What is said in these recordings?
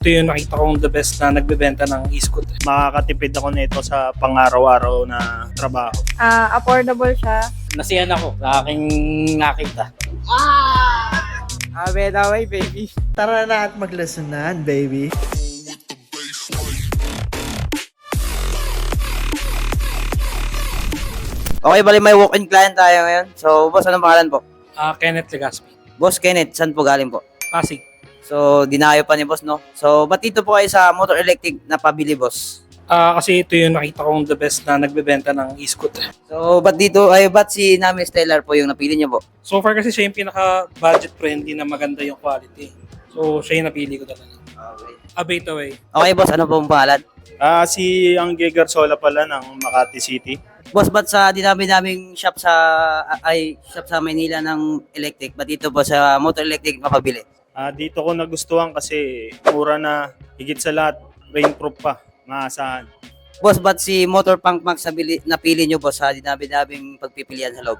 Ito yung nakita kong the best na nagbebenta ng e-scooter. Makakatipid ako nito sa pang-araw-araw na trabaho. Affordable siya. Nasiyan ako sa aking nakita. Away, baby. Tara na at maglasanan, baby. Okay, bali may walk-in client tayo ngayon. So, boss, anong pangalan po? Kenneth Legaspi. Boss Kenneth, saan po galing po? Pasig. So, dinayo pa ni boss, no? So, ba't dito po kayo sa motor electric na pabili, boss? Kasi ito yung nakita kong the best na nagbebenta ng e-scooter. So, ba't si Nami Stellar po yung napili niyo po? So far kasi siya yung pinaka-budget friendly na maganda yung quality. So, siya yung napili ko talaga. Okay. Abate away. Okay, boss, ano po ang pangalan? Si Angge Garzola pala ng Makati City. Boss, ba't sa dinami-daming shop sa Maynila ng electric, ba't dito po sa motor electric mapabili? Dito ko nagustuhan kasi mura na, higit sa lahat, rainproof pa, maasahan. Boss, ba't si Motor Punk Max napili nyo, boss, sa dinami-daming pagpipilian sa loob?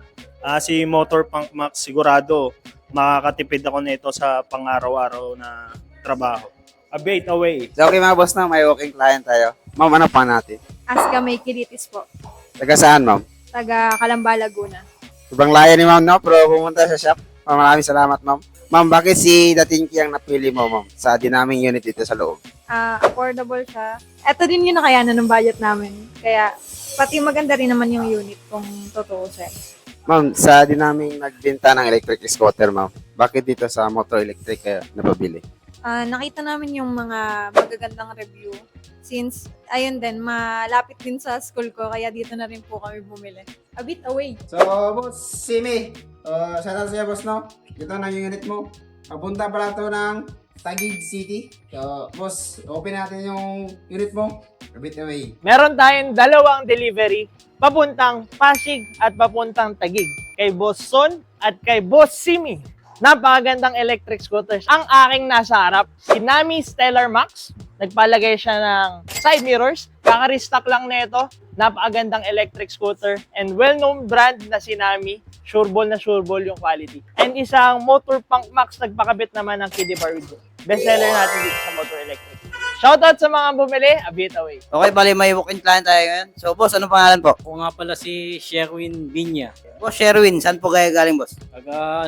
Si Motor Punk Max, sigurado makakatipid ako nito sa pang-araw-araw na trabaho. Abate away. So, okay mga boss na, may walking client tayo. Ma'am, ano pa natin? Aska May Kilitis po. Taga saan, ma'am? Taga Calamba, Laguna. Sobrang laya ni ma'am, no? Pero pumunta sa shop. Maraming salamat, ma'am. Ma'am, bakit si Datinki ang napili mo, ma'am? Sa dinaming unit dito sa loob. Affordable siya. Ito din yung nakayanan ng budget namin. Kaya, pati maganda rin naman yung unit kung totoo siya. Ma'am, sa dinaming nagbenta ng electric scooter, ma'am, bakit dito sa motor electric kayo napabili? Nakita namin yung mga magagandang review. Since, ayun din, malapit din sa school ko, kaya dito na rin po kami bumili. A bit away. So, boss, Simi, shoutout sa'yo, boss, no? Ito na yung unit mo. Papunta pala to ng Taguig City. So, boss, open natin yung unit mo. A bit away. Meron tayong dalawang delivery papuntang Pasig at papuntang Taguig. Kay Boss Son at kay Boss Simi. Napakagandang electric scooters. Ang aking nasa harap, si Nami Stellar Max. Nagpalagay siya ng side mirrors. Kaka-restock lang nito. Napakagandang electric scooter and well-known brand na si Nami. Sureball na sureball yung quality. And isang Motor Punk Max nagpakabit naman ng kiddie bar with book. Bestseller natin dito sa motor electric. Shoutout sa mga bumili, a bit away. Okay, bali may walk-in client tayo ngayon. So, boss, anong pangalan po? Ako nga pala si Sherwin Binya. Boss Sherwin, saan po kayo galing, boss? Taga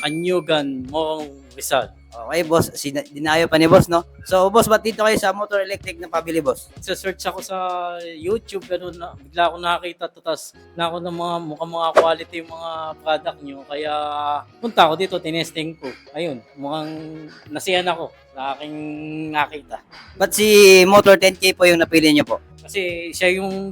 Kanyugan, Moong Rizal. Okay, boss, dinayo pa ni boss, no? So, boss, ba't dito kayo sa motor electric na pabili, boss? Search ako sa YouTube, ganun na, bigla ako nakakita to, tas na ako ng mukhang mga quality yung mga product nyo. Kaya punta ako dito, tinesting ko. Ayun, mukhang nasiyan ako sa aking nakita. Ba't si Motor 10K po yung napili nyo po? Kasi siya yung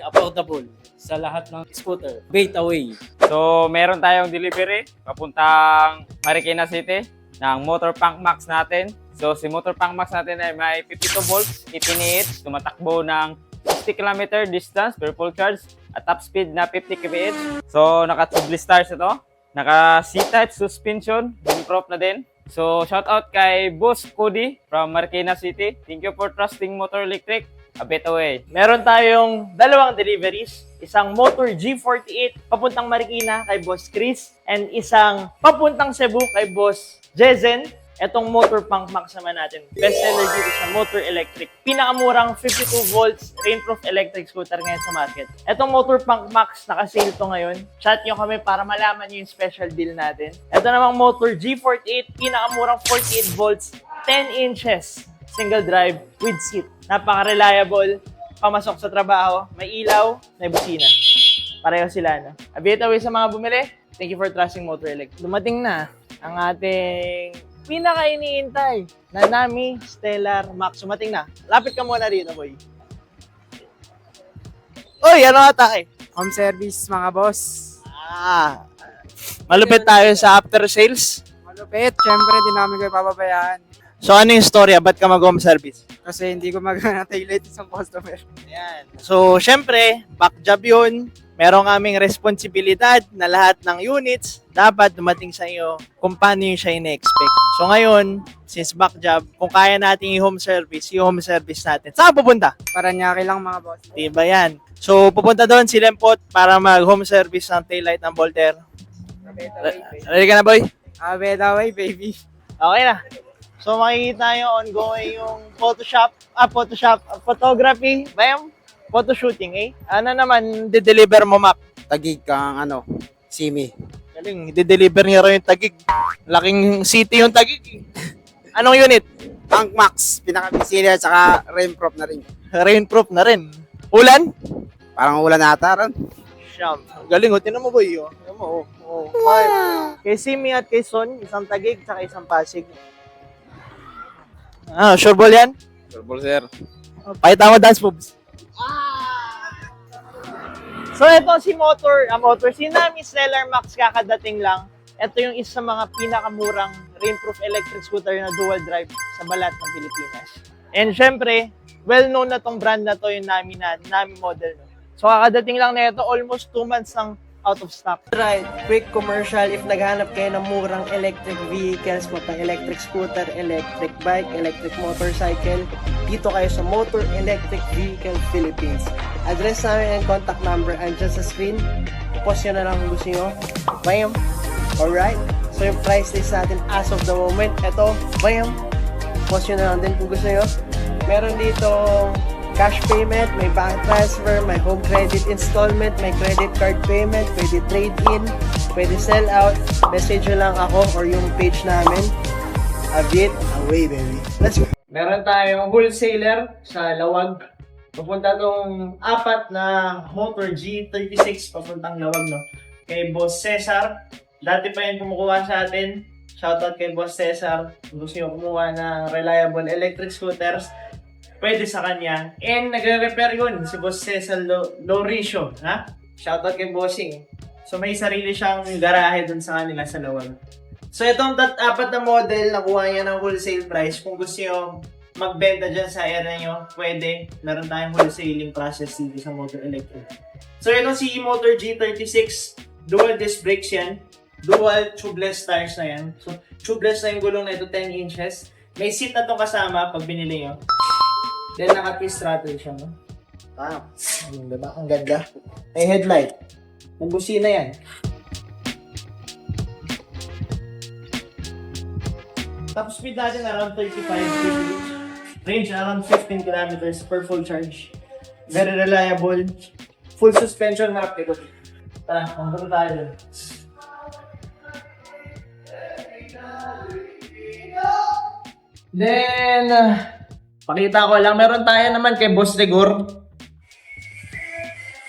affordable sa lahat ng scooter. Abate away. So, meron tayong delivery papuntang Marikina City ng Motor Punk Max natin. So, si Motor Punk Max natin ay may 52 volts, 18 tumatakbo ng 60 km distance per full charge at top speed na 50 kph. So, naka-tube stars ito. Naka-C-type suspension, bulletproof na din. So, shout out kay Boss Cody from Marikina City. Thank you for trusting Motor Electric. A bit away. Meron tayong dalawang deliveries. Isang Motor G48 papuntang Marikina kay Boss Chris and isang papuntang Cebu kay Boss Jezen. Etong Motor Punk Max naman natin. Bestseller dito sa Motor Electric. Pinakamurang 52 volts rainproof electric scooter ngayon sa market. Etong Motor Punk Max, naka-sale to ngayon. Chat nyo kami para malaman nyo yung special deal natin. Ito namang Motor G48, pinakamurang 48 volts, 10 inches. Single drive with seat. Napaka-reliable. Pamasok sa trabaho. May ilaw, may busina. Pareho sila, no? A bit away sa mga bumili. Thank you for trusting Motor Electric. Dumating na ang ating pinaka-iniintay na Nami Stellar Max. Sumating na. Lapit ka muna dito, boy. Uy, ano atake? Home service, mga boss. Malupit tayo sa after sales. Malupit. Siyempre, di namin kayo papabayaan. So, ano yung storya? Ba't ka mag-home service? Kasi hindi ko mag-tailate isang customer. Ayan. So, syempre, back job yun. Merong aming responsibilidad na lahat ng units dapat dumating sa iyo kung paano yung siya ina-expect. So ngayon, since back job, kung kaya natin i-home service natin. Saan pupunta? Paranaque lang, mga boss. Diba yan? So pupunta doon si Lempot para mag-home service ng taillight ng Voltaire. Ready ka na, boy? Away, baby. Okay na. So makikita nyo ongoing yung photography, photo shooting eh. Ano naman de-deliver mo, Mac? Tagig kang Simi. Galing, de-deliver niya rin yung Tagig. Laking city yung Tagig eh. Anong unit? Punk Max, pinaka-concealer, saka rainproof na rin. Rainproof na rin. Ulan? Parang ulan ata ron. Siyam. Galing, oh. Tinan mo boy, oh. Tinan mo, oh. Wow. Kay Simi at kay Son, isang Tagig, saka isang Pasig. Sure ball yan? Turbo sir. Pakita mo dance moves. So ito si si Nami Stellar Max kakadating lang. Ito yung isa sa mga pinakamurang rainproof electric scooter na dual drive sa balat ng Pilipinas. And syempre, well-known na tong brand na to, yung Nami model. No? So kakadating lang na ito, almost 2 months ang out of stock. Right, quick commercial. If naghanap kayo ng murang electric vehicles, electric scooter, electric bike, electric motorcycle, dito kayo sa Motor Electric Vehicle Philippines. Address namin and contact number andyan sa screen. Post nyo na lang kung gusto nyo. Bam! Alright? So yung price list natin as of the moment, ito, bam! Post nyo na lang din kung gusto nyo. Meron dito cash payment, may bank transfer, may home credit installment, may credit card payment, pwede trade-in, pwede sell out. Message nyo lang ako or yung page namin. A bit away, baby. Let's go! Meron tayong wholesaler sa Lawag. Papunta tong 4 na Motor G36 papuntang Lawag, no? Kay Boss Cesar. Dati pa yan kumukuha sa atin. Shoutout kay Boss Cesar. Kung gusto nyo kumuha ng reliable electric scooters, pwede sa kanya. And nagre-repair yun si Boss Cesar Lorisio. Ha? Shoutout kay Bossing. So may sarili siyang garahe dun sa kanila sa Lawag. So itong 4 na model, nakuha niya ng wholesale price. Kung gusto nyo magbenta dyan sa area nyo, pwede. Meron tayong wholesaling process dito sa Motor Electric. So itong si Motor G36, dual disc brakes yan. Dual tubeless tires na yan. So tubeless na yung gulong na ito, 10 inches. May seat na itong kasama pag binili nyo. Then naka-twist throttle siya, no? Diba? Ang ganda. May headlight. May busina yan. Top speed natin around 35 km. Range around 15 kilometers per full charge. Very reliable. Full suspension harap ito. Tara, punta tayo dun. Then, pakita ko lang, meron tayo naman kay Boss Rigor.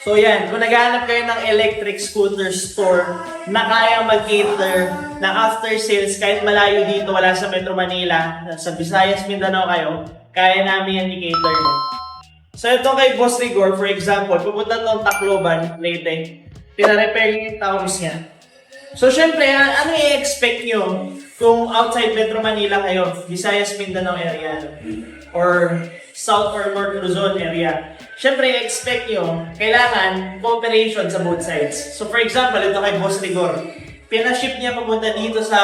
So yan, kung naghahanap kayo ng electric scooter store na kaya mag-cater na after sales, kahit malayo dito, wala sa Metro Manila, sa Visayas, Mindanao kayo, kaya namin yan i-cater mo. So ito kay Boss Rigor, for example, pupunta ng Tacloban, Leyte, pinarepair yung Taurus niya. So syempre, ano i-expect nyo kung outside Metro Manila kayo, Visayas, Mindanao area, or South or North Luzon area? Syempre, expect nyo, kailangan cooperation sa both sides. So for example, ito kay Boss Rigor, pinaship niya papunta dito sa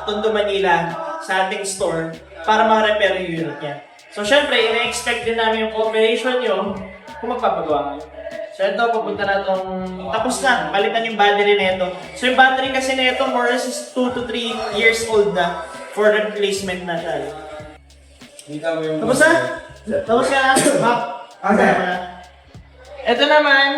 Tondo, Manila, sa ating store, para ma-repair yung unit niya. So syempre, ina-expect din namin yung cooperation nyo kung magpapagawa kayo. So ito, papunta na itong, tapos na, palitan yung battery na ito. So yung battery kasi na ito, more or less is 2 to 3 years old na for replacement na siya. Tapos na? Tapos ka na? Okay. Ito naman,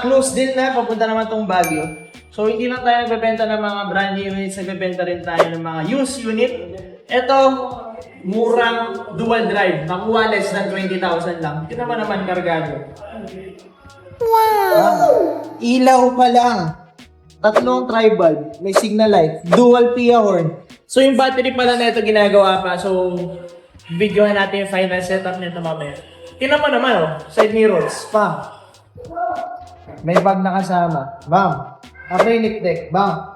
close din na, papunta naman tong Baguio. So hindi lang tayo nagbebenta ng mga brand new units, nagbebenta rin tayo ng mga used unit. Ito, murang dual drive, nakuha less than 20,000 lang. Ito naman kargado. Wow! Ilaw pa lang. 3 tri-bulb, may signal light, dual PIA horn. So yung battery pala na ito ginagawa pa, so videohan natin yung final setup nito mamaya. Tingnan mo naman, oh, side mirrors, bam. May bag na kasama, bam. Acrylic deck, bam.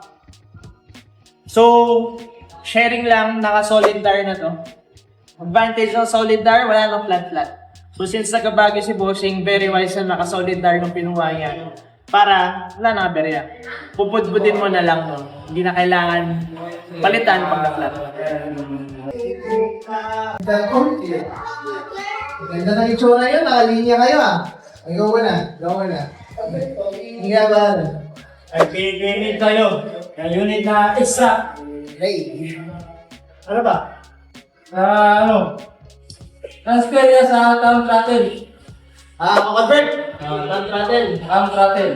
So, sharing lang, naka-solid tire na to. Advantage ng solid tire, wala nang flat-flat. So, since nagkabago si Bossing, very wise na naka-solid tire nung pinuha niya. Para, wala na berya. Pupudbudin mo na lang, no? Hindi na kailangan palitan pag na-flat. Ganda ng itsura yun, nakalinya kayo ah. Ay, gawa na. Hindi nga ba? Ay, pinit kayo. Yung unit na isa. Hey. Ano ba? Transfer niya sa Cam Trattel. Convert. Time throttle. Cam Trattel.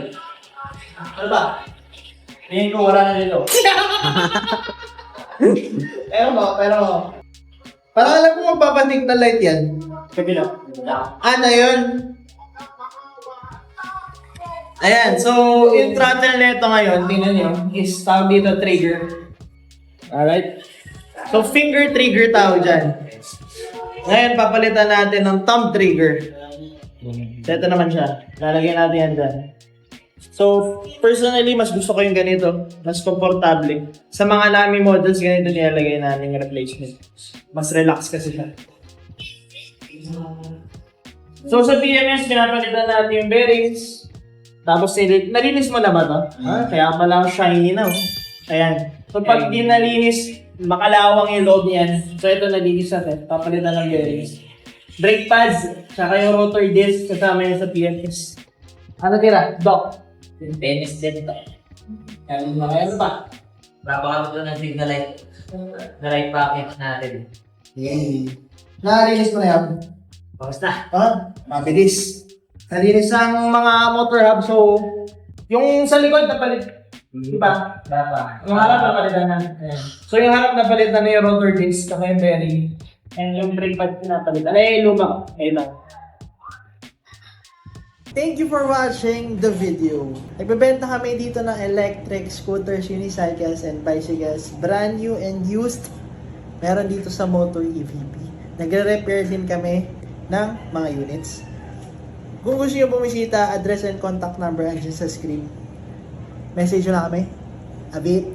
Ano ba? Tingin ko wala na dito. Pero parang alam ko magpapanik na light yan. Kabila. Ano yun? Ayan, so yung throttle nito ngayon, tingnan nyo, is tawag dito trigger. Alright? So finger trigger tawag dyan. Ngayon, papalitan natin ng thumb trigger. So ito naman siya. Lalagyan natin yan dyan. So, personally, mas gusto ko yung ganito. Mas komportable. Sa mga Nami models, ganito nilalagay namin yung replacement. Mas relax kasi siya. So, sa PMS, pinapalitan natin yung bearings. Tapos, nalinis mo na ba ito? Kaya pala shiny na. Ayan. So, pag di nalinis, makalawang yung loob niyan. So, ito nalinis natin. Papalitan ng bearings. Brake pads, tsaka yung rotor disc, kasama yun sa PMS. Ano tira? Doc? Tennis din ito. Ano pa? Papakabot ko ng signal light. Na light package natin. Nalinis mo na yan? Bawas na. Mabilis. Nalinis ang mga motor hub. So, yung sa likod napalit. Diba? Dapat. Yung harap napalitan na. Ayan. So, yung harap napalitan na yung rotor disc, saka yung bearing. And yung brake pad pinapalitan. Ay, lumang. Ayun lang. Thank you for watching the video. Nagbebenta kami dito ng electric scooters, unicycles, and bicycles. Brand new and used. Meron dito sa Motor EVP. Nagre-repair din kami ng mga units. Kung gusto nyo bumisita, address and contact number andyan sa screen. Message nyo na kami. Abit.